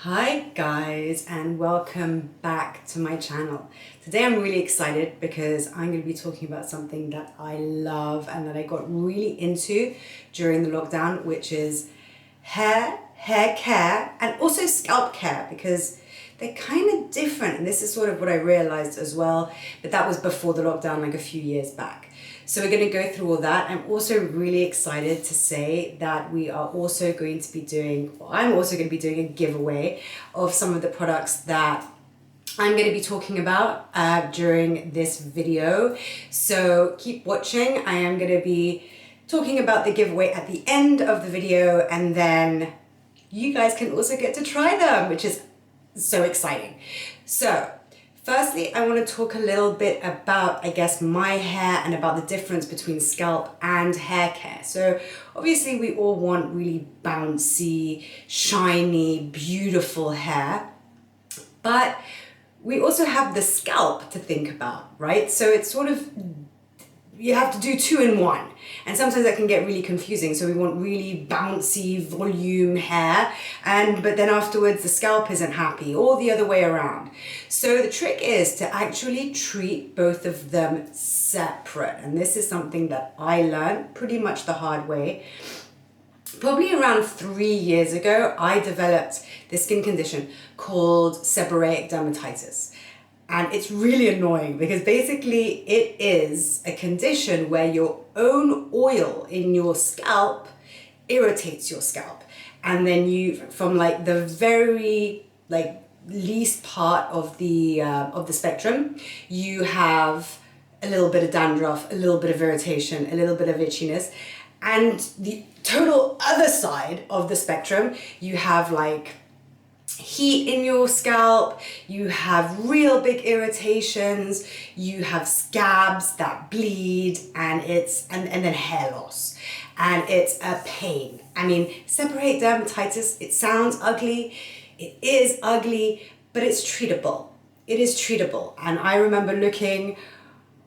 Hi guys, and welcome back to my channel. Today I'm really excited because I'm going to be talking about something that I love and that I got really into during the lockdown, which is hair care, and also scalp care, because they're kind of different, and this is sort of what I realized as well, but that was before the lockdown, like a few years back. So we're going to go through all that. I'm also really excited to say that we are also going to be doing, I'm also going to be doing a giveaway of some of the products that I'm going to be talking about during this video. So keep watching. I am going to be talking about the giveaway at the end of the video, and then you guys can also get to try them, which is so exciting. So firstly, I want to talk a little bit about, I guess, my hair and about the difference between scalp and hair care. So obviously we all want really bouncy, shiny, beautiful hair, but we also have the scalp to think about, right? So it's sort of, you have to do two in one. And sometimes that can get really confusing. So we want really bouncy volume hair, but then afterwards the scalp isn't happy, or the other way around. So the trick is to actually treat both of them separate. And this is something that I learned pretty much the hard way. Probably around 3 years ago, I developed this skin condition called seborrheic dermatitis. And it's really annoying because basically it is a condition where your own oil in your scalp irritates your scalp. And then you, from like the very least part of the spectrum, you have a little bit of dandruff, a little bit of irritation, a little bit of itchiness. And the total other side of the spectrum, you have like heat in your scalp, you have real big irritations, you have scabs that bleed, and then hair loss, and it's a pain. I mean, seborrheic dermatitis, it sounds ugly, it is ugly, but it's treatable. It is treatable. And I remember looking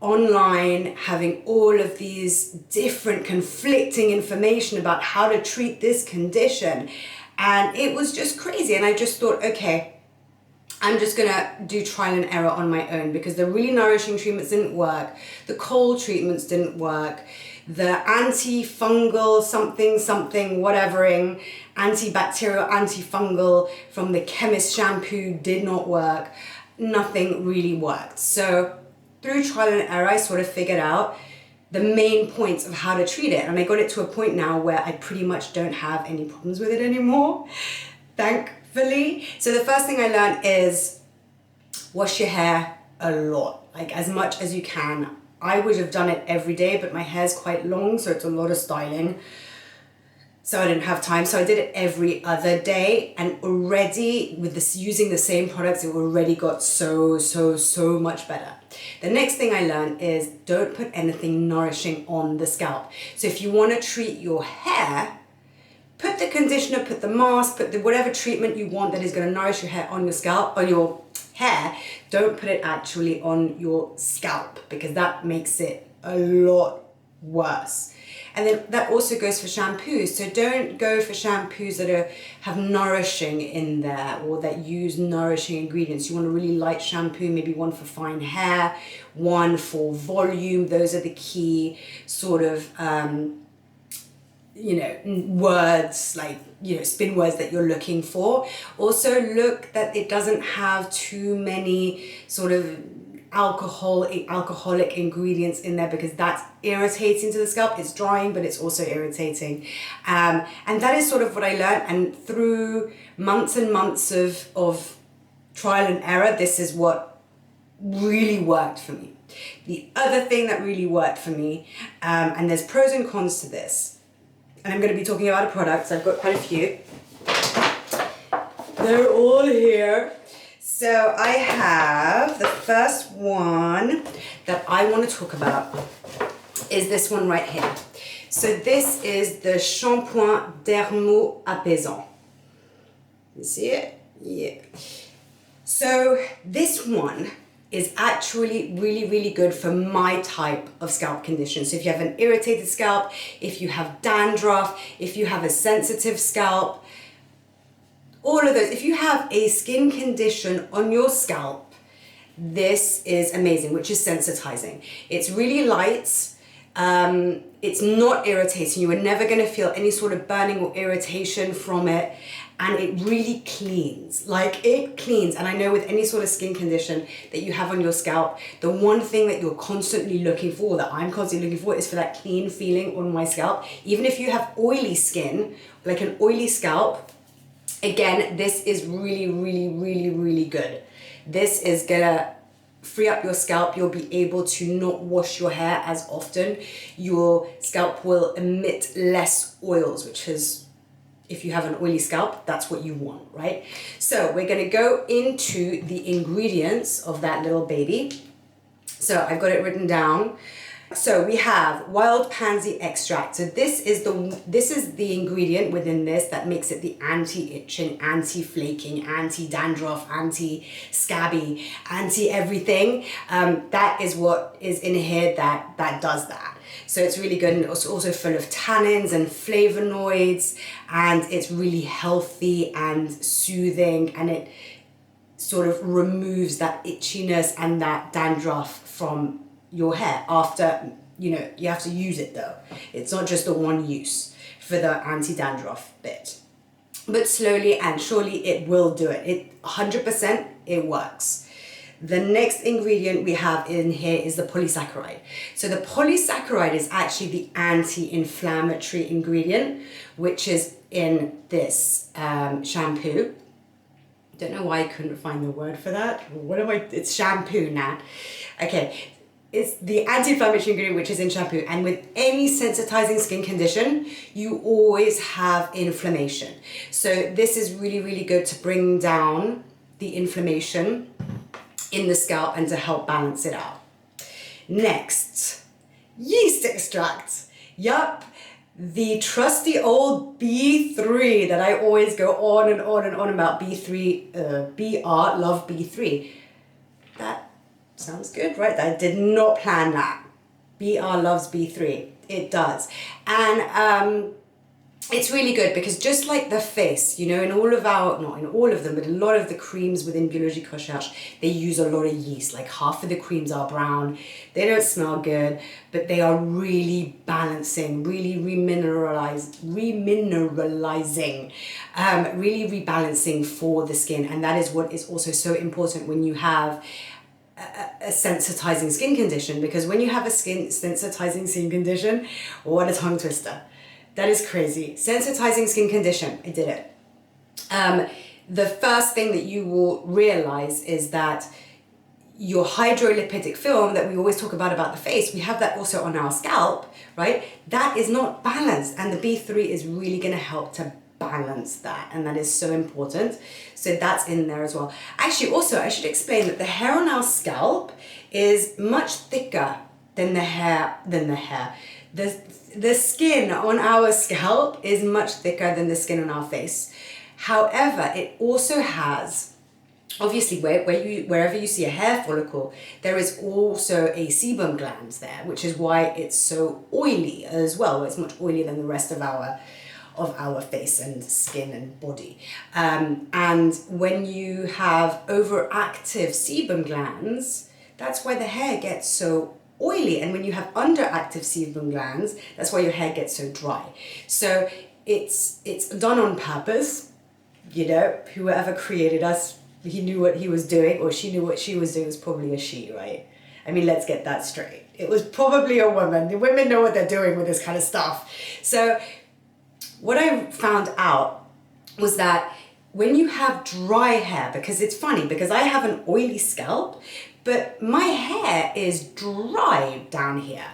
online, having all of these different conflicting information about how to treat this condition. And it was just crazy. And I just thought, okay, I'm just gonna do trial and error on my own, because the really nourishing treatments didn't work. The cold treatments didn't work. The antifungal something whatevering, antibacterial, antifungal from the chemist shampoo did not work. Nothing really worked. So through trial and error, I sort of figured out the main points of how to treat it. And I got it to a point now where I pretty much don't have any problems with it anymore, thankfully. So the first thing I learned is wash your hair a lot, like as much as you can. I would have done it every day, but my hair's quite long, so it's a lot of styling. So I didn't have time, so I did it every other day, and already with this, using the same products, it already got so much better. The next thing I learned is don't put anything nourishing on the scalp. So if you want to treat your hair, put the conditioner, put the mask, put the whatever treatment you want that is going to nourish your hair on your scalp, on your hair. Don't put it actually on your scalp, because that makes it a lot worse. And then that also goes for shampoos. So don't go for shampoos that have nourishing in there, or that use nourishing ingredients. You want a really light shampoo, maybe one for fine hair, one for volume. Those are the key sort of, words, like, spin words that you're looking for. Also look that it doesn't have too many sort of alcoholic ingredients in there, because that's irritating to the scalp. It's drying, but it's also irritating. And that is sort of what I learned. And through months and months of trial and error, this is what really worked for me. The other thing that really worked for me, and there's pros and cons to this, and I'm going to be talking about a product, so I've got quite a few. They're all here. So I have the first one that I want to talk about is this one right here. So this is the Shampoing DERMO-APAISANT. You see it? Yeah. So this one is actually really good for my type of scalp condition. So if you have an irritated scalp, if you have dandruff, if you have a sensitive scalp, all of those. If you have a skin condition on your scalp, this is amazing, which is sensitizing. It's really light. It's not irritating. You are never going to feel any sort of burning or irritation from it. And it really cleans, like it cleans. And I know with any sort of skin condition that you have on your scalp, the one thing that you're constantly looking for, that I'm constantly looking for, is for that clean feeling on my scalp. Even if you have oily skin, like an oily scalp, again, this is really, really, really, really good. This is gonna free up your scalp. You'll be able to not wash your hair as often. Your scalp will emit less oils, which is, if you have an oily scalp, that's what you want, right? So we're gonna go into the ingredients of that little baby. So I've got it written down. So we have wild pansy extract. So this is the ingredient within this that makes it the anti-itching, anti-flaking, anti-dandruff, anti-scabby, anti-everything. That is what is in here that does that. So it's really good, and it's also full of tannins and flavonoids, and it's really healthy and soothing, and it sort of removes that itchiness and that dandruff from your hair after, you know, you have to use it though. It's not just the one use for the anti-dandruff bit. But slowly and surely it will do it. It 100% it works. The next ingredient we have in here is the polysaccharide. So the polysaccharide is actually the anti-inflammatory ingredient, which is in this shampoo. Don't know why I couldn't find the word for that. It's shampoo now. Okay, it's the anti-inflammatory ingredient which is in shampoo. And with any sensitizing skin condition, you always have inflammation. So this is really, really good to bring down the inflammation in the scalp and to help balance it out. Next, yeast extract. Yup, the trusty old B3 that I always go on and on and on about. B3, BR, love B3. That sounds good, right? I did not plan that. BR loves B3. It does. And it's really good because just like the face, you know, in all of our, not in all of them, but a lot of the creams within Biologique Recherche, they use a lot of yeast. Like half of the creams are brown. They don't smell good, but they are really balancing, really remineralizing, really rebalancing for the skin. And that is what is also so important when you have a sensitizing skin condition, because when you have a sensitizing skin condition, what a tongue twister. That is crazy. Sensitizing skin condition, I did it. The first thing that you will realize is that your hydrolipidic film that we always talk about the face, we have that also on our scalp, right? That is not balanced, and the B3 is really gonna help to balance that, and that is so important. So that's in there as well. Actually, also, I should explain that the hair on our scalp is much thicker than the hair. The skin on our scalp is much thicker than the skin on our face. However, it also has, obviously, wherever you see a hair follicle, there is also a sebum gland there, which is why it's so oily as well. It's much oilier than the rest of our face and skin and body. And when you have overactive sebum glands, that's why the hair gets so oily. And when you have underactive sebum glands, that's why your hair gets so dry. So it's done on purpose. You know, whoever created us, he knew what he was doing, or she knew what she was doing. It was probably a she, right? I mean, let's get that straight. It was probably a woman. The women know what they're doing with this kind of stuff. So what I found out was that when you have dry hair, because it's funny, because I have an oily scalp, but my hair is dry down here.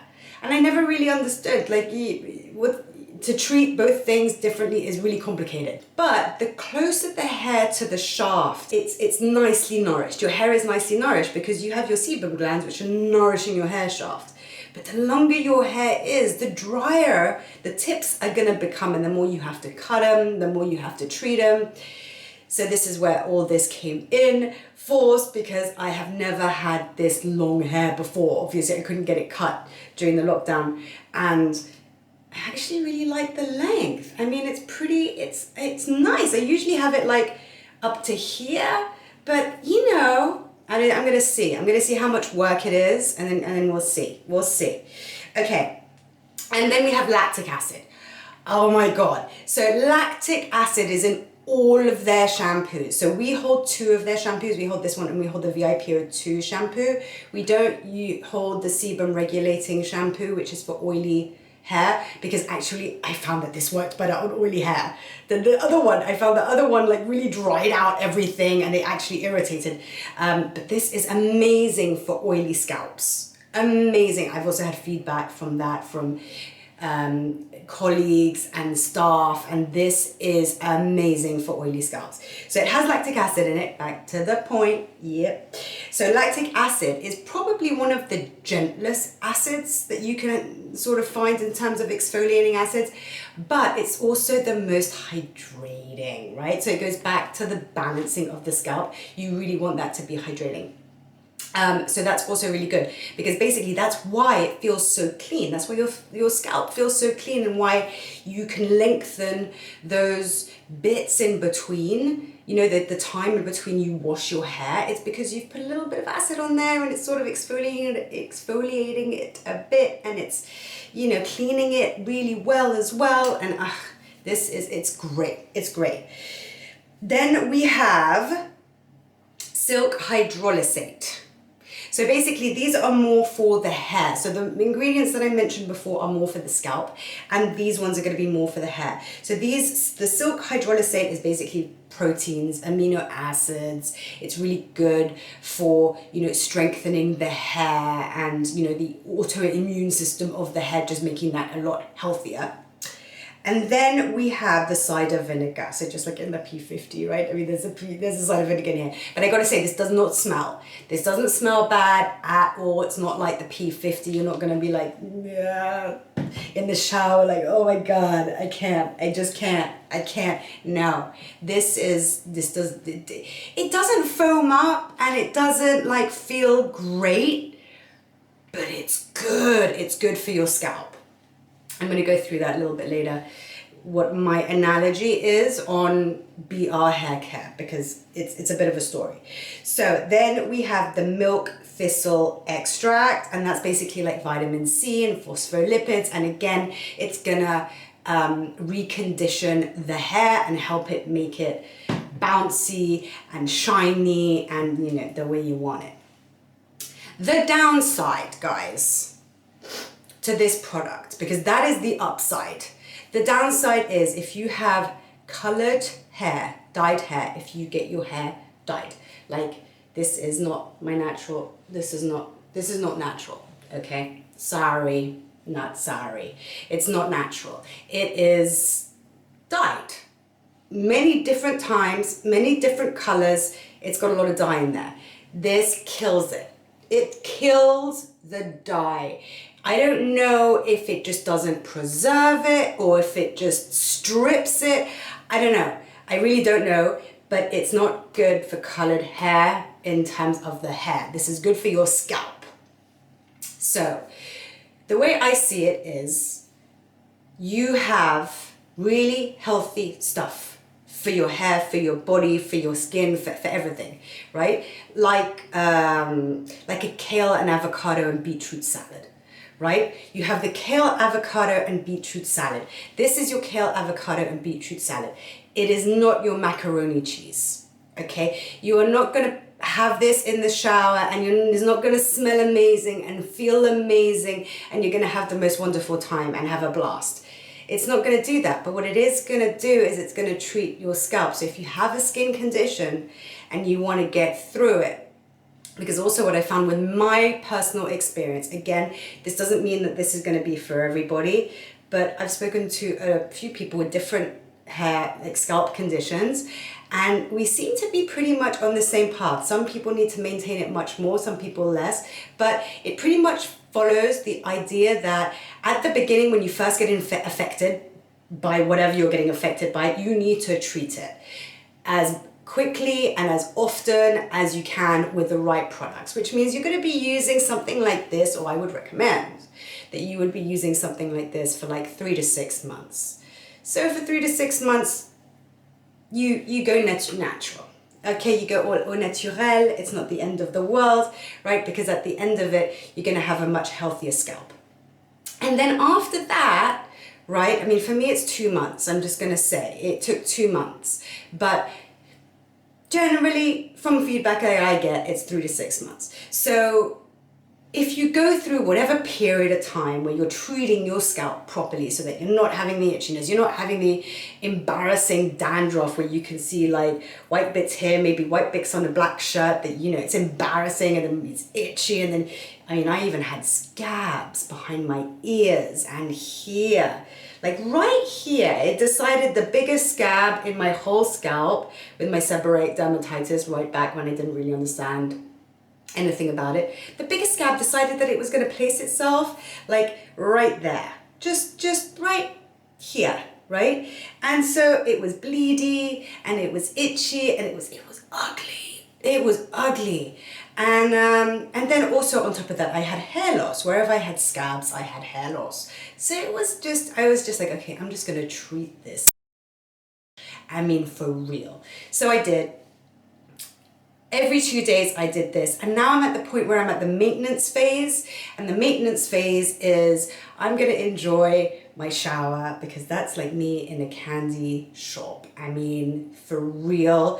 And I never really understood, like, to treat both things differently is really complicated. But the closer the hair to the shaft, it's nicely nourished. Your hair is nicely nourished because you have your sebum glands, which are nourishing your hair shaft. But the longer your hair is, the drier the tips are gonna become, and the more you have to cut them, the more you have to treat them. So this is where all this came in force, because I have never had this long hair before. Obviously, I couldn't get it cut during the lockdown, and I actually really like the length. I mean, it's pretty, it's nice. I usually have it like up to here, but you know, I'm gonna see. I'm gonna see how much work it is, and then we'll see. We'll see. Okay, and then we have lactic acid. Oh my God. So lactic acid is in all of their shampoos. So we hold 2 of their shampoos. We hold this one and we hold the VIPO2 shampoo. We don't hold the sebum regulating shampoo, which is for oily hair, because actually I found that this worked better on oily hair than the other one. I found the other one like really dried out everything and it actually irritated. But this is amazing for oily scalps. Amazing. I've also had feedback from that from colleagues and staff, and this is amazing for oily scalps. So it has lactic acid in it, back to the point, yep. So lactic acid is probably one of the gentlest acids that you can sort of find in terms of exfoliating acids, but it's also the most hydrating, right? So it goes back to the balancing of the scalp. You really want that to be hydrating. So that's also really good, because basically that's why it feels so clean. That's why your scalp feels so clean, and why you can lengthen those bits in between, you know, the time in between you wash your hair. It's because you've put a little bit of acid on there and it's sort of exfoliating it a bit, and it's, you know, cleaning it really well as well. And it's great. It's great. Then we have silk hydrolysate. So basically these are more for the hair. So the ingredients that I mentioned before are more for the scalp, and these ones are going to be more for the hair. So the silk hydrolysate is basically proteins, amino acids. It's really good for, you know, strengthening the hair and, you know, the autoimmune system of the hair, just making that a lot healthier. And then we have the cider vinegar. So just like in the P50, right? I mean, there's a cider vinegar in here. But I gotta say, this does not smell. This doesn't smell bad at all. It's not like the P50. You're not gonna be like, yeah, in the shower, like, oh my God, I can't. I just can't. I can't. No, it doesn't foam up and it doesn't like feel great, but it's good. It's good for your scalp. I'm going to go through that a little bit later, what my analogy is on BR hair care, because it's a bit of a story. So then we have the milk thistle extract, and that's basically like vitamin C and phospholipids. And again, it's going to recondition the hair and help it make it bouncy and shiny and, you know, the way you want it. The downside, guys, to this product, because that is the upside. The downside is if you have colored hair, dyed hair, if you get your hair dyed, like this is not my natural, this is not natural, okay? Sorry, not sorry. It's not natural. It is dyed. Many different times, many different colors. It's got a lot of dye in there. This kills it. It kills the dye. I don't know if it just doesn't preserve it or if it just strips it. I don't know. I really don't know, but it's not good for colored hair in terms of the hair. This is good for your scalp. So the way I see it is you have really healthy stuff for your hair, for your body, for your skin, for everything, right? Like a kale and avocado and beetroot salad. Right? You have the kale, avocado, and beetroot salad. This is your kale, avocado, and beetroot salad. It is not your macaroni cheese, okay? You are not gonna have this in the shower and it's not gonna smell amazing and feel amazing and you're gonna have the most wonderful time and have a blast. It's not gonna do that, but what it is gonna do is it's gonna treat your scalp. So if you have a skin condition and you wanna get through it, because also what I found with my personal experience, again, this doesn't mean that this is going to be for everybody, but I've spoken to a few people with different hair, like scalp conditions, and we seem to be pretty much on the same path. Some people need to maintain it much more, some people less, but it pretty much follows the idea that at the beginning, when you first get affected by whatever you're getting affected by, you need to treat it as quickly and as often as you can with the right products, which means you're going to be using something like this, or I would recommend that you would be using something like this for like 3 to 6 months. So for 3 to 6 months, you go natural. Okay, you go au naturel, it's not the end of the world, right? Because at the end of it, you're gonna have a much healthier scalp. And then after that, right, I mean, for me, it's 2 months. I'm just gonna say, it took 2 months. But generally, from feedback that I get, it's 3 to 6 months. So if you go through whatever period of time where you're treating your scalp properly so that you're not having the itchiness, you're not having the embarrassing dandruff where you can see like white bits here, maybe white bits on a black shirt that, you know, it's embarrassing and then it's itchy. And then, I mean, I even had scabs behind my ears and here. Like right here, it decided the biggest scab in my whole scalp with my seborrheic dermatitis right back when I didn't really understand anything about it. The biggest scab decided that it was going to place itself like right there, just right here, right? And so it was bleedy and it was itchy and it was ugly. It was ugly. And then also on top of that, I had hair loss. Wherever I had scabs, I had hair loss. So it was just, I was just like, okay, I'm just going to treat this. I mean, for real. So I did. Every 2 days I did this, and now I'm at the point where I'm at the maintenance phase, and the maintenance phase is I'm gonna enjoy my shower because that's like me in a candy shop. I mean, for real,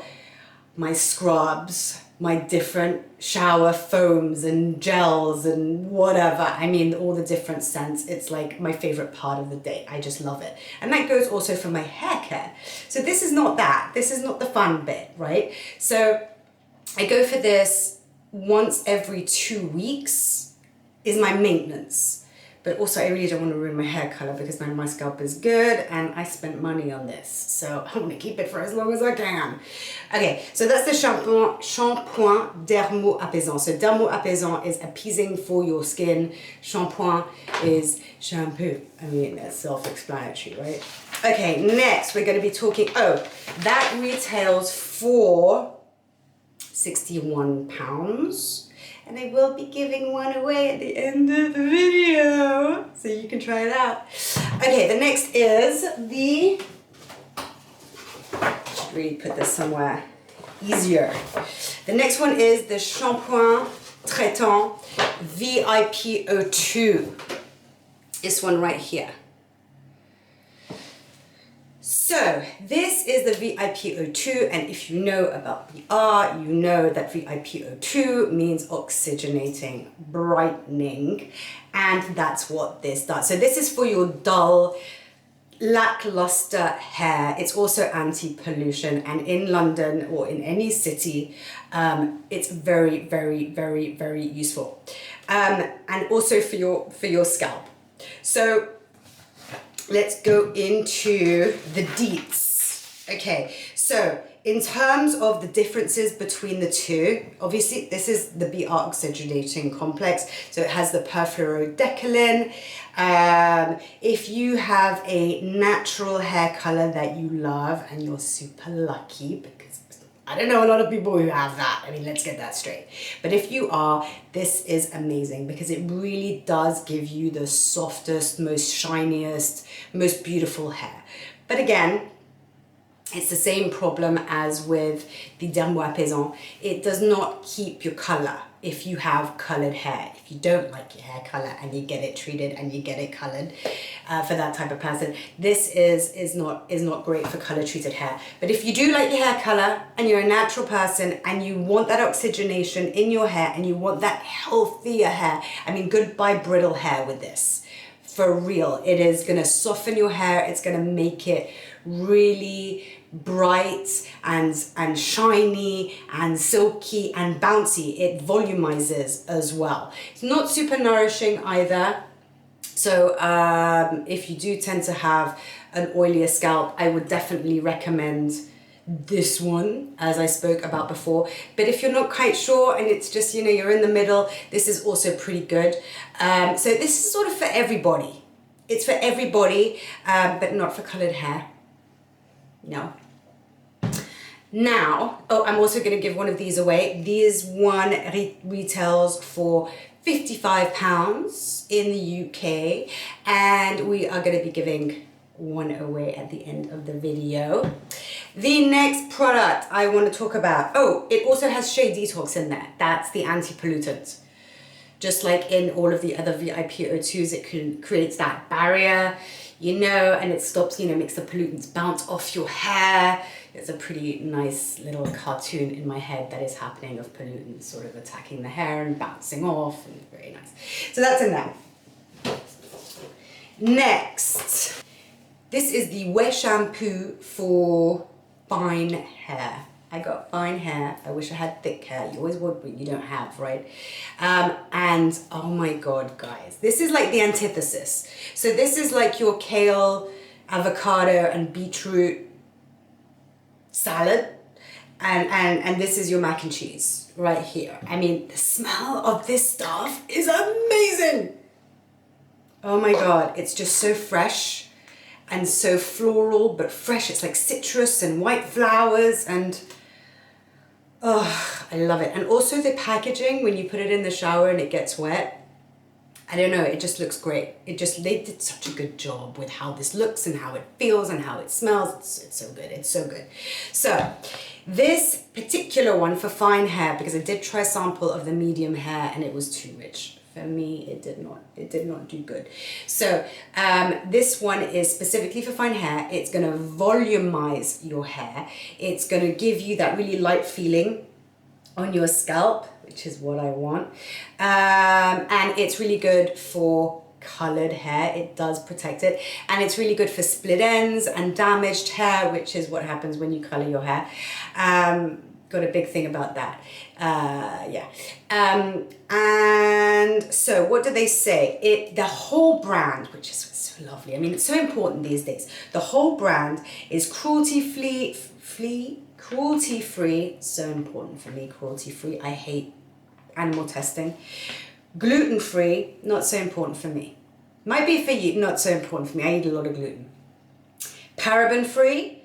my scrubs, my different shower foams and gels and whatever. I mean, all the different scents. It's like my favorite part of the day. I just love it. And that goes also for my hair care. So this is not that. This is not the fun bit, right? So I go for this once every 2 weeks is my maintenance. But also I really don't want to ruin my hair color because my scalp is good and I spent money on this. So I want to keep it for as long as I can. Okay, so that's the Shampoing DERMO-APAISANT. So DERMO-APAISANT is appeasing for your skin. Shampoing is shampoo. I mean, that's self-explanatory, right? Okay, next we're going to be talking, that retails for £61, and I will be giving one away at the end of the video, so you can try it out. Okay, the next is the, I should really put this somewhere easier. The next one is the Shampoing TRAITANT VIP02. This one right here. So this is the VIP02, and if you know about VR, you know that VIP02 means oxygenating, brightening, and that's what this does. So this is for your dull, lackluster hair. It's also anti-pollution, and in London or in any city, it's very, very, very, very useful, and also for your scalp. So let's go into the deets. Okay, so in terms of the differences between the two, obviously this is the BR oxygenating complex, so it has the perfluorodecolin. If you have a natural hair color that you love, and you're super lucky because I don't know a lot of people who have that. I mean, let's get that straight. But if you are, this is amazing because it really does give you the softest, most shiniest, most beautiful hair. But again, it's the same problem as with the DERMO-APAISANT. It does not keep your color if you have colored hair. If you don't like your hair color and you get it treated and you get it colored, for that type of person, this is not great for color treated hair. But if you do like your hair color and you're a natural person and you want that oxygenation in your hair and you want that healthier hair, I mean, goodbye brittle hair with this. For real, it is gonna soften your hair. It's gonna make it really bright and shiny and silky and bouncy. It volumizes as well. It's not super nourishing either. So if you do tend to have an oilier scalp, I would definitely recommend this one, as I spoke about before. But if you're not quite sure and it's just, you know, you're in the middle, this is also pretty good. So this is sort of for everybody. It's for everybody, but not for colored hair. No. Now, I'm also going to give one of these away. These one retails for £55 in the UK, and we are going to be giving one away at the end of the video. The next product I want to talk about, oh, it also has Shea Detox in there. That's the anti-pollutant. Just like in all of the other VIPO2s, it creates that barrier, you know, and it stops, you know, makes the pollutants bounce off your hair. There's a pretty nice little cartoon in my head that is happening of pollutants sort of attacking the hair and bouncing off, and very nice. So that's in there. Next, this is the Ouai shampoo for fine hair. I got fine hair. I wish I had thick hair. You always would, but you don't have, right? And oh my God, guys, this is like the antithesis. So this is like your kale, avocado, and beetroot salad. And this is your mac and cheese right here. I mean, the smell of this stuff is amazing. Oh my God, it's just so fresh and so floral, but fresh. It's like citrus and white flowers, and oh, I love it. And also the packaging, when you put it in the shower and it gets wet, I don't know, it just looks great. They did such a good job with how this looks and how it feels and how it smells. It's so good, it's so good. So this particular one for fine hair, because I did try a sample of the medium hair and it was too rich. For me, it did not do good. So this one is specifically for fine hair. It's gonna volumize your hair. It's gonna give you that really light feeling on your scalp, which is what I want. And it's really good for colored hair. It does protect it. And it's really good for split ends and damaged hair, which is what happens when you color your hair. Got a big thing about that. Yeah. And so what do they say? The whole brand, which is so lovely. I mean, it's so important these days. The whole brand is cruelty-free. So important for me, cruelty-free. I hate animal testing. Gluten-free, not so important for me. Might be for you, not so important for me. I eat a lot of gluten. Paraben-free,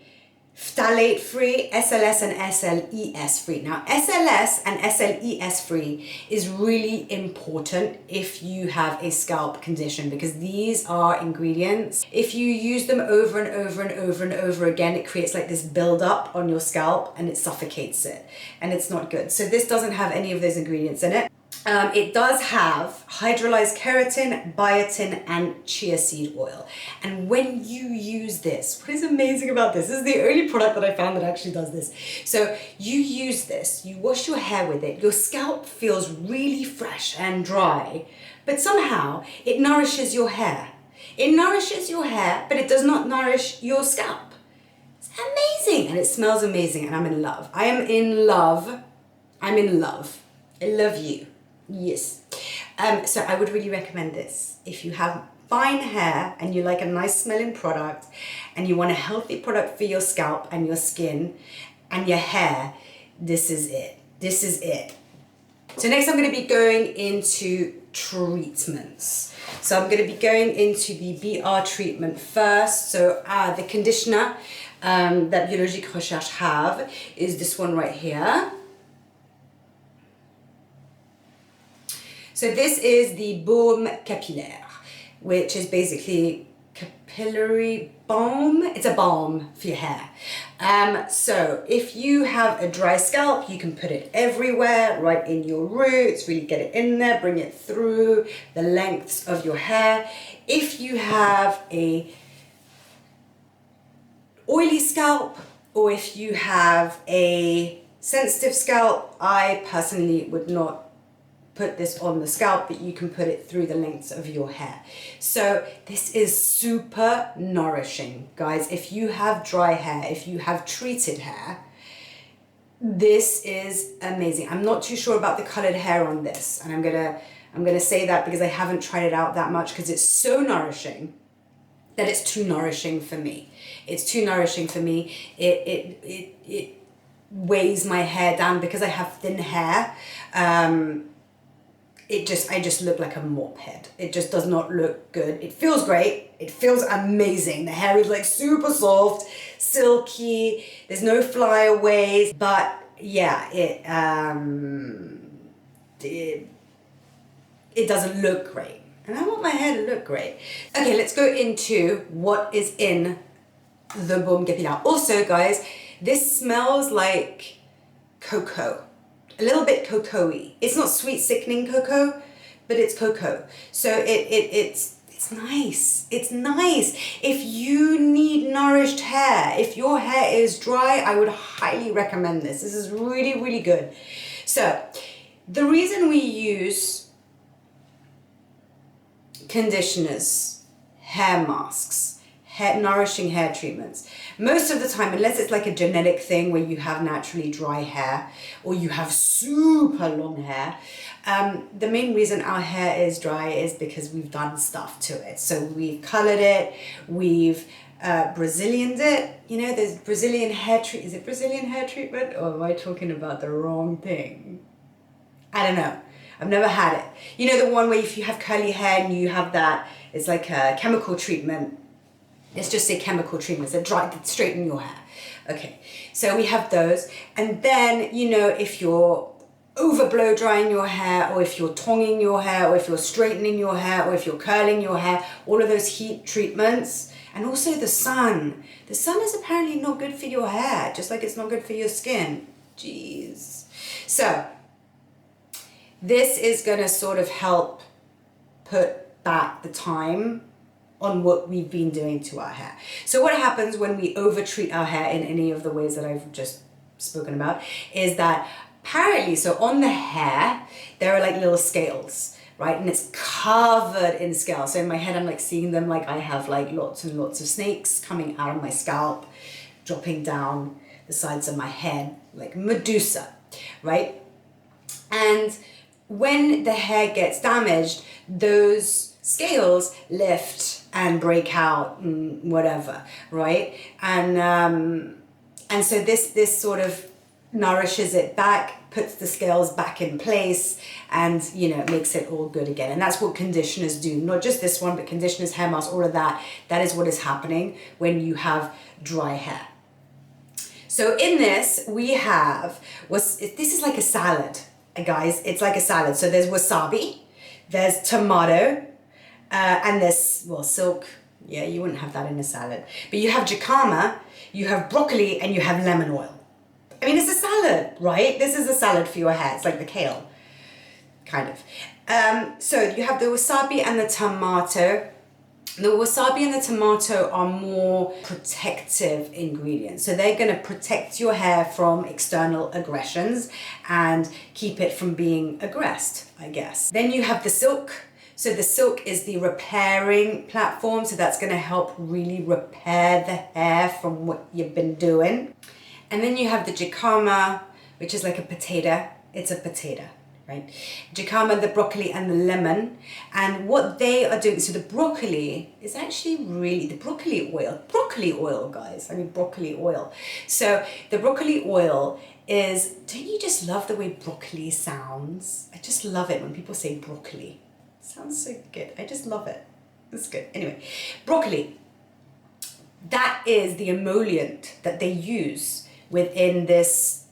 phthalate-free, SLS and SLES-free. Now, SLS and SLES-free is really important if you have a scalp condition, because these are ingredients. If you use them over and over and over and over again, it creates like this buildup on your scalp and it suffocates it, and it's not good. So this doesn't have any of those ingredients in it. It does have hydrolyzed keratin, biotin, and chia seed oil. And when you use this, what is amazing about this is the only product that I found that actually does this. So you use this, you wash your hair with it, your scalp feels really fresh and dry, but somehow it nourishes your hair. It nourishes your hair, but it does not nourish your scalp. It's amazing, and it smells amazing, and I'm in love. I am in love. I'm in love. I love you. Yes. So I would really recommend this. If you have fine hair and you like a nice smelling product and you want a healthy product for your scalp and your skin and your hair, this is it. This is it. So next I'm going to be going into treatments. So I'm going to be going into the BR treatment first. So the conditioner that Biologique Recherche have is this one right here. So this is the BAUME capillaire, which is basically capillary balm. It's a balm for your hair. So if you have a dry scalp, you can put it everywhere, right in your roots, really get it in there, bring it through the lengths of your hair. If you have a oily scalp, or if you have a sensitive scalp, I personally would not put this on the scalp, but you can put it through the lengths of your hair. So this is super nourishing, guys. If you have dry hair, if you have treated hair, this is amazing. I'm not too sure about the colored hair on this, and I'm gonna say that because I haven't tried it out that much, because it's so nourishing that it's too nourishing for me. It's too nourishing for me. It weighs my hair down because I have thin hair. I just look like a mop head. It just does not look good. It feels great. It feels amazing. The hair is like super soft, silky. There's no flyaways, but yeah, it doesn't look great. And I want my hair to look great. Okay, let's go into what is in the Baume Capillaire. Also, guys, this smells like cocoa. A little bit cocoa-y. It's not sweet, sickening cocoa, but it's cocoa. So it's nice. It's nice. If you need nourished hair, if your hair is dry, I would highly recommend this. This is really, really good. So the reason we use conditioners, hair masks, nourishing hair treatments, most of the time, unless it's like a genetic thing where you have naturally dry hair or you have super long hair, the main reason our hair is dry is because we've done stuff to it. So we've colored it, we've Brazilianed it. You know, there's Brazilian hair treatment. Is it Brazilian hair treatment, or am I talking about the wrong thing? I don't know. I've never had it. You know, the one where if you have curly hair and you have that, it's like a chemical treatment. Let's just say chemical treatments that straighten your hair. Okay, so we have those. And then, you know, if you're over blow drying your hair, or if you're tonging your hair, or if you're straightening your hair, or if you're curling your hair, all of those heat treatments. And also the sun. The sun is apparently not good for your hair, just like it's not good for your skin. Jeez. So this is gonna sort of help put back the time on what we've been doing to our hair. So what happens when we over-treat our hair in any of the ways that I've just spoken about is that apparently, so on the hair, there are like little scales, right? And it's covered in scales. So in my head, I'm like seeing them like I have like lots and lots of snakes coming out of my scalp, dropping down the sides of my head, like Medusa, right? And when the hair gets damaged, those scales lift and break out and whatever, right? And so this sort of nourishes it back, puts the scales back in place, and, you know, makes it all good again. And that's what conditioners do. Not just this one, but conditioners, hair masks, all of that. That is what is happening when you have dry hair. So in this, we have, this is like a salad, guys. It's like a salad. So there's wasabi, there's tomato, and there's, well, silk. Yeah, you wouldn't have that in a salad. But you have jicama, you have broccoli, and you have lemon oil. I mean, it's a salad, right? This is a salad for your hair. It's like the kale, kind of. So you have the wasabi and the tomato. The wasabi and the tomato are more protective ingredients. So they're going to protect your hair from external aggressions and keep it from being aggressed, I guess. Then you have the silk. So the silk is the repairing platform. So that's going to help really repair the hair from what you've been doing. And then you have the jicama, which is like a potato. It's a potato, right? Jicama, the broccoli, and the lemon. And what they are doing, so the broccoli is actually really, the broccoli oil, guys. I mean, broccoli oil. So the broccoli oil is, don't you just love the way broccoli sounds? I just love it when people say broccoli. It sounds so good. I just love it. It's good. Anyway, broccoli. That is the emollient that they use within this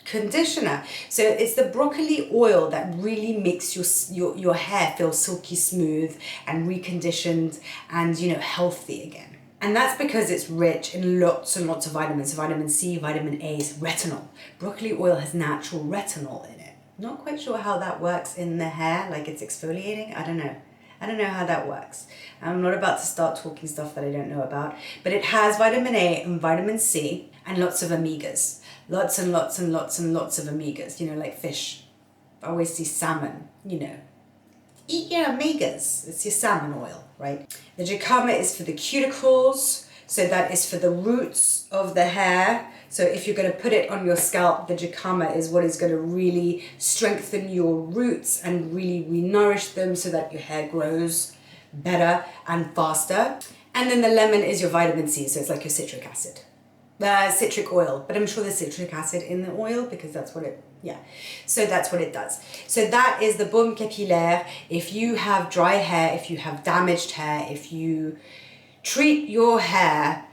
conditioner. So it's the broccoli oil that really makes your hair feel silky smooth and reconditioned and, you know, healthy again. And that's because it's rich in lots and lots of vitamins, vitamin C, vitamin A, retinol. Broccoli oil has natural retinol in it. Not quite sure how that works in the hair, like it's exfoliating. I don't know. I don't know how that works. I'm not about to start talking stuff that I don't know about, but it has vitamin A and vitamin C and lots of omegas. Lots and lots and lots and lots of omegas, you know, like fish. I always see salmon, you know. Eat your omegas. It's your salmon oil, right? The jicama is for the cuticles. So that is for the roots of the hair. So if you're going to put it on your scalp, the jicama is what is going to really strengthen your roots and really re-nourish them so that your hair grows better and faster. And then the lemon is your vitamin C, so it's like your citric acid. Citric oil, but I'm sure there's citric acid in the oil because that's what it, yeah. So that's what it does. So that is the Baume Capillaire. If you have dry hair, if you have damaged hair, if you treat your hair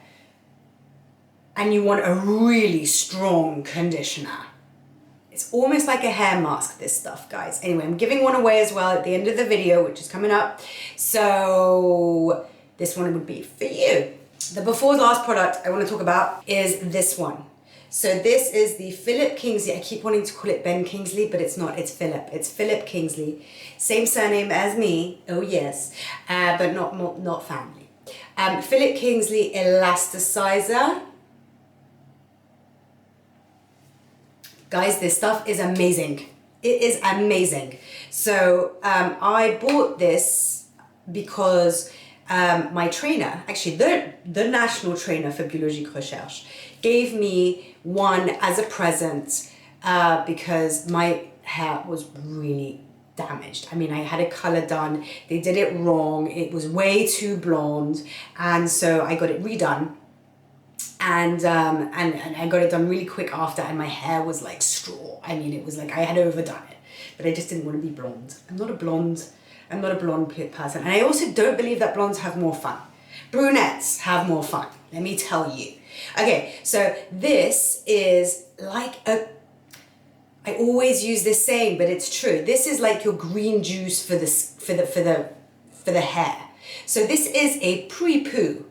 and you want a really strong conditioner, it's It's almost like a hair mask, this stuff, guys. Anyway, I'm giving one away as well at the end of the video, which is coming up. So this one would be for you. The before last product I want to talk about is this one. So this is the Philip Kingsley. I keep wanting to call it Ben Kingsley, but it's not. It's Philip. It's Philip Kingsley. Same surname as me. Oh yes, but not family. Philip Kingsley Elasticizer. Guys, this stuff is amazing. It is amazing. So I bought this because my trainer, actually the national trainer for Biologique Recherche, gave me one as a present because my hair was really damaged. I mean, I had a color done. They did it wrong. It was way too blonde. And so I got it redone. And I got it done really quick after, and my hair was like straw. I mean, it was like I had overdone it, but I just didn't want to be blonde. I'm not a blonde person. And I also don't believe that blondes have more fun. Brunettes have more fun, let me tell you. Okay, so this is like I always use this saying, but it's true. This is like your green juice for the hair. So this is a pre-poo.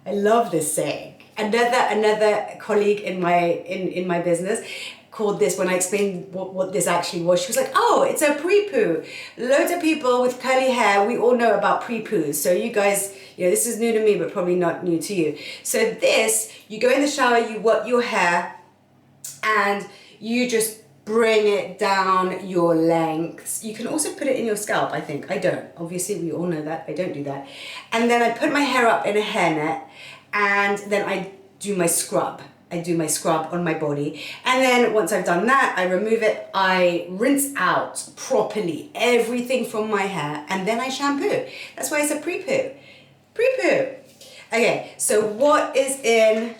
I love this saying. Another colleague in my business called this, when I explained what this actually was, she was like, oh, it's a pre-poo. Loads of people with curly hair, we all know about pre-poos. So you guys, this is new to me, but probably not new to you. So this, you go in the shower, you wet your hair, and you just bring it down your lengths. You can also put it in your scalp, I think. I don't. Obviously, we all know that. I don't do that. And then I put my hair up in a hairnet, and then I do my scrub. I do my scrub on my body. And then once I've done that, I remove it. I rinse out properly everything from my hair, and then I shampoo. That's why it's a pre-poo. Pre-poo. Okay, so what is in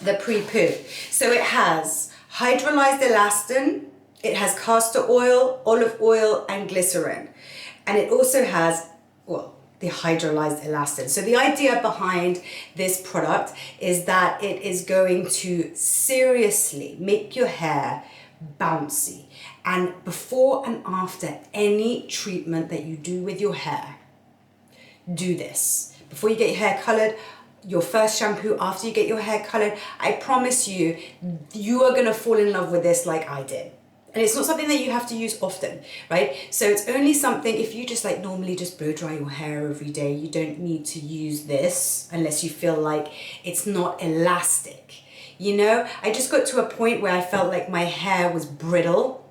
the pre-poo? So it has hydrolyzed elastin, it has castor oil, olive oil, and glycerin. And it also has, the hydrolyzed elastin. So the idea behind this product is that it is going to seriously make your hair bouncy. And before and after any treatment that you do with your hair, do this. Before you get your hair colored, your first shampoo, after you get your hair colored, I promise you, you are gonna fall in love with this like I did. And it's not something that you have to use often, right? So it's only something, if you just like normally just blow dry your hair every day, you don't need to use this unless you feel like it's not elastic. I just got to a point where I felt like my hair was brittle,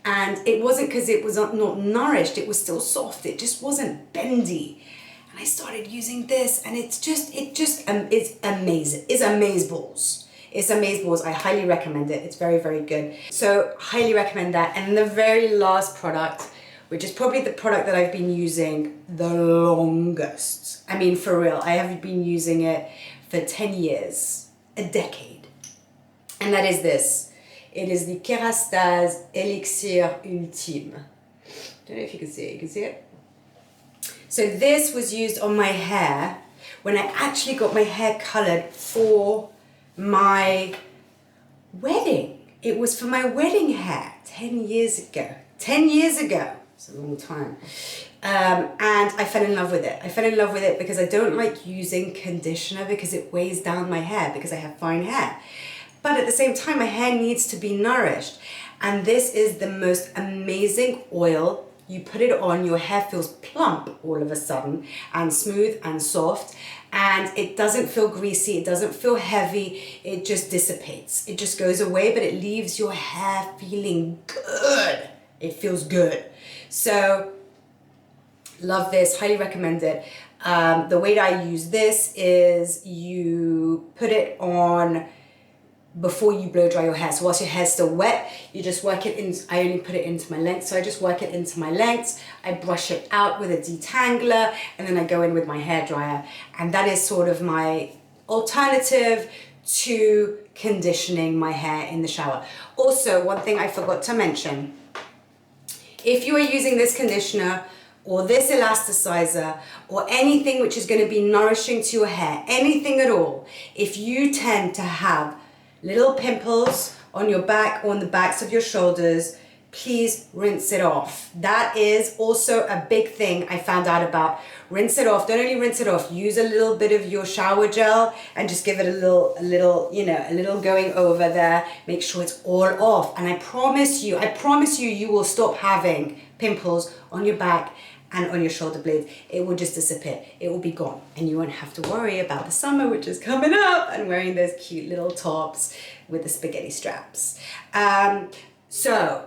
and it wasn't because it was not nourished, it was still soft, it just wasn't bendy. And I started using this, and it's amazing. It's amazeballs. It's amazeballs. I highly recommend it. It's very, very good. So highly recommend that. And the very last product, which is probably the product that I've been using the longest. I mean, for real, I have been using it for 10 years, a decade. And that is this. It is the Kerastase Elixir Ultime. Don't know if you can see it. You can see it? So this was used on my hair when I actually got my hair colored for my wedding. It was for my wedding hair 10 years ago. 10 years ago. It's a long time. And I fell in love with it. I fell in love with it because I don't like using conditioner because it weighs down my hair because I have fine hair. But at the same time, my hair needs to be nourished. And this is the most amazing oil. You put it on, your hair feels plump all of a sudden, and smooth and soft. And it doesn't feel greasy, it doesn't feel heavy, it just dissipates. It just goes away, but it leaves your hair feeling good. It feels good. So, love this, highly recommend it. The way that I use this is you put it on before you blow dry your hair. So whilst your hair's still wet, you just work it in. I only put it into my length, so I just work it into my lengths. I brush it out with a detangler, and then I go in with my hairdryer. And that is sort of my alternative to conditioning my hair in the shower. Also, one thing I forgot to mention, if you are using this conditioner or this elasticizer or anything which is going to be nourishing to your hair, anything at all, if you tend to have little pimples on your back or on the backs of your shoulders, please rinse it off. That is also a big thing I found out about. Rinse it off. Don't only rinse it off, use a little bit of your shower gel and just give it a little, you know, a little going over there. Make sure it's all off. And I promise you, you will stop having pimples on your back and on your shoulder blades. It will just disappear. It will be gone. And you won't have to worry about the summer, which is coming up, and wearing those cute little tops with the spaghetti straps. So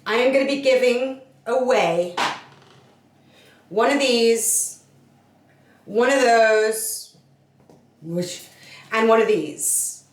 I am going to be giving away one of these, one of those, and one of these.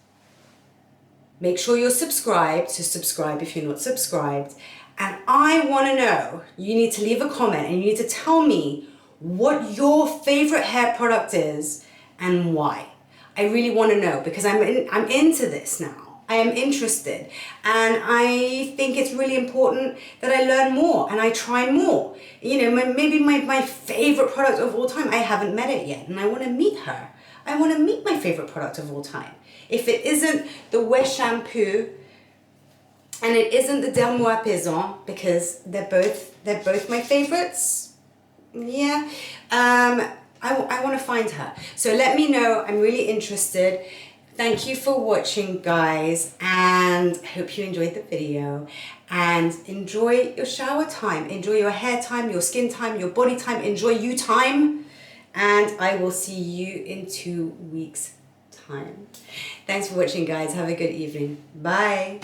Make sure you're subscribed, so subscribe if you're not subscribed. And I want to know, you need to leave a comment and you need to tell me what your favorite hair product is and why. I really want to know because I'm into this now. I am interested, and I think it's really important that I learn more and I try more. You know, maybe my favorite product of all time, I haven't met it yet, and I want to meet her. I want to meet my favorite product of all time. If it isn't the Ouai shampoo, and it isn't the DERMO-APAISANT, because they're both my favorites. Yeah, I want to find her. So let me know. I'm really interested. Thank you for watching, guys, and I hope you enjoyed the video. And enjoy your shower time, enjoy your hair time, your skin time, your body time, enjoy you time. And I will see you in 2 weeks' time. Thanks for watching, guys. Have a good evening. Bye.